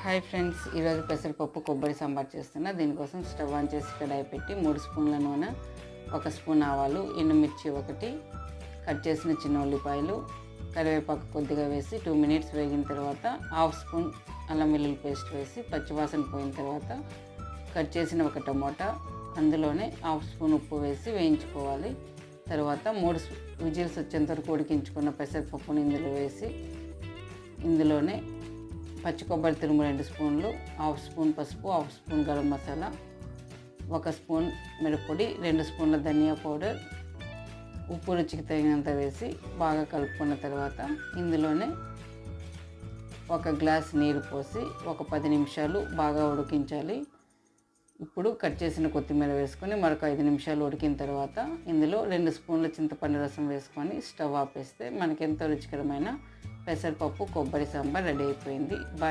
Hi friends, ఈరోజు పెసరపప్పు కొబ్బరి సాంబార్ చేస్తున్నా. దీనికోసం స్టవ్ ఆన్ చేసి కడాయి పెట్టి 3 స్పూన్ల నూనె, 1 స్పూన్ ఆవాలు, ఎండుమిర్చి 1, కట్ చేసిన చిన్న ఉల్లిపాయలు, కరివేపాకు కొద్దిగా వేసి 2 మినిట్స్ వేగిన తర్వాత 1/2 స్పూన్ అల్లం వెల్లుల్లి పేస్ట్ వేసి పచ్చివాసన పోయిన తర్వాత కట్ చేసిన 1 టమోటా, అందులోనే 1/2 స్పూన్ ఉప్పు వేసి వేయించుకోవాలి. తర్వాత 3 విజిల్స్ వచ్చేంత వరకు ఉడికించుకున్న పెసరపప్పుని ఇందులో వేసి ఇందులోనే పచ్చి కొబ్బరి తురుము 2 స్పూన్లు, 1/2 స్పూన్ పసుపు, 1/2 స్పూన్ గరం మసాలా, 1 స్పూన్ మిరప్పొడి, 2 స్పూన్ల ధనియా పౌడర్, ఉప్పు రుచికి తగినంత వేసి బాగా కలుపుకున్న తర్వాత ఇందులోనే 1 గ్లాస్ నీరు పోసి ఒక 10 నిమిషాలు బాగా ఉడికించాలి. ఇప్పుడు కట్ చేసిన కొత్తిమీర వేసుకొని మరొక 5 నిమిషాలు ఉడికిన తర్వాత ఇందులో 2 స్పూన్ల చింతపండు రసం వేసుకొని స్టవ్ ఆపేస్తే మనకి ఎంతో రుచికరమైన పెసరపప్పు కొబ్బరి సాంబార్ రెడీ అయిపోయింది. బాయ్.